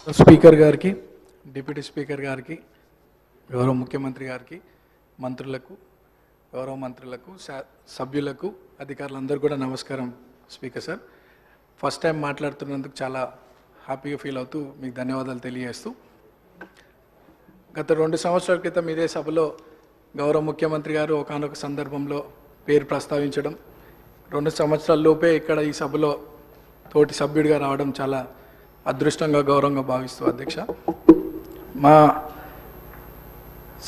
Speaker గారికి, deputy speaker గారికి, గౌరవ ముఖ్యమంత్రి గారికి, మంత్రులకు, గౌరవ మంత్రులకు, సభ్యులకు, అధికారులందరూ కూడా నమస్కారం. స్పీకర్ సార్, ఫస్ట్ టైం మాట్లాడుతున్నందుకు చాలా హ్యాపీగా ఫీల్ అవుతూ మీకు ధన్యవాదాలు తెలియజేస్తూ, గత 2 సంవత్సరాల క్రితం ఇదే సభలో గౌరవ ముఖ్యమంత్రి గారు ఒకానొక సందర్భంలో పేరు ప్రస్తావించడం, 2 సంవత్సరాల లోపే ఇక్కడ ఈ సభలో తోటి సభ్యుడిగా రావడం చాలా అదృష్టంగా, గౌరవంగా భావిస్తూ అధ్యక్ష, మా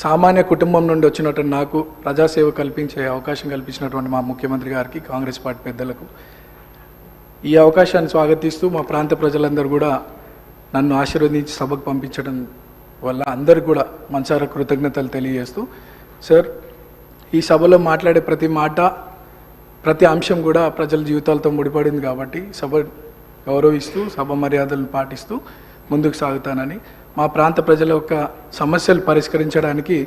సామాన్య కుటుంబం నుండి వచ్చినటువంటి నాకు ప్రజాసేవ కల్పించే అవకాశం కల్పించినటువంటి మా ముఖ్యమంత్రి గారికి, కాంగ్రెస్ పార్టీ పెద్దలకు ఈ అవకాశాన్ని స్వాగతిస్తూ మా ప్రాంత ప్రజలందరూ కూడా నన్ను ఆశీర్వదించి సభకు పంపించడం వల్ల అందరికీ కూడా మనసారా కృతజ్ఞతలు తెలియజేస్తూ, సార్ ఈ సభలో మాట్లాడే ప్రతి మాట, ప్రతి అంశం కూడా ప్రజల జీవితాలతో ముడిపడింది కాబట్టి సభ గౌరవిస్తూ, సభ మర్యాదలను పాటిస్తూ ముందుకు సాగుతానని, మా ప్రాంత ప్రజల యొక్క సమస్యలు పరిష్కరించడానికి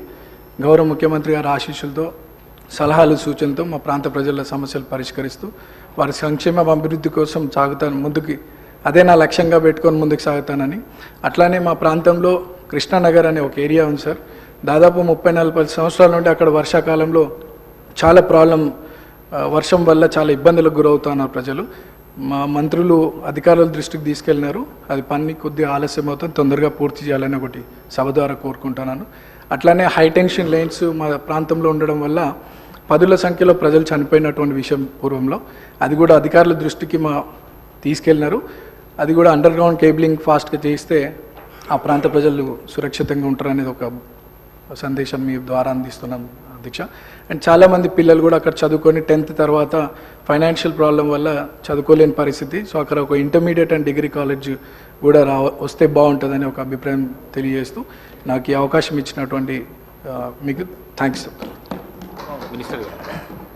గౌరవ ముఖ్యమంత్రి గారి ఆశీస్సులతో, సలహాలు, సూచనలతో మా ప్రాంత ప్రజల సమస్యలు పరిష్కరిస్తూ వారి సంక్షేమ అభివృద్ధి కోసం సాగుతాను ముందుకి, అదే నా లక్ష్యంగా పెట్టుకొని ముందుకు సాగుతానని. అట్లానే మా ప్రాంతంలో కృష్ణానగర్ అనే ఒక ఏరియా ఉంది సార్, దాదాపు 30-40 సంవత్సరాల నుండి అక్కడ వర్షాకాలంలో చాలా వర్షం వల్ల చాలా ఇబ్బందులకు గురవుతున్నారు ప్రజలు. మా మంత్రులు అధికారుల దృష్టికి తీసుకెళ్ళినారు, అది పని కొద్దిగా ఆలస్యం అవుతుంది, తొందరగా పూర్తి చేయాలని ఒకటి సభ ద్వారా కోరుకుంటున్నాను. అట్లానే హైటెన్షన్ లైన్స్ మా ప్రాంతంలో ఉండడం వల్ల 10ల సంఖ్యలో ప్రజలు చనిపోయినటువంటి విషయం పూర్వంలో, అది కూడా అధికారుల దృష్టికి తీసుకెళ్ళినారు. అది కూడా అండర్ గ్రౌండ్ కేబులింగ్ ఫాస్ట్గా చేస్తే ఆ ప్రాంత ప్రజలు సురక్షితంగా ఉంటారనేది ఒక సందేశం మీ ద్వారా అందిస్తున్నాం అధ్యక్ష. అండ్ చాలామంది పిల్లలు కూడా అక్కడ చదువుకొని 10th తర్వాత ఫైనాన్షియల్ ప్రాబ్లం వల్ల చదువుకోలేని పరిస్థితి. సో అక్కడ ఒక ఇంటర్మీడియట్ అండ్ డిగ్రీ కాలేజ్ కూడా వస్తే బాగుంటుందని ఒక అభిప్రాయం తెలియజేస్తూ, నాకు ఈ అవకాశం ఇచ్చినటువంటి మీకు థ్యాంక్స్. మినిస్టర్ గారు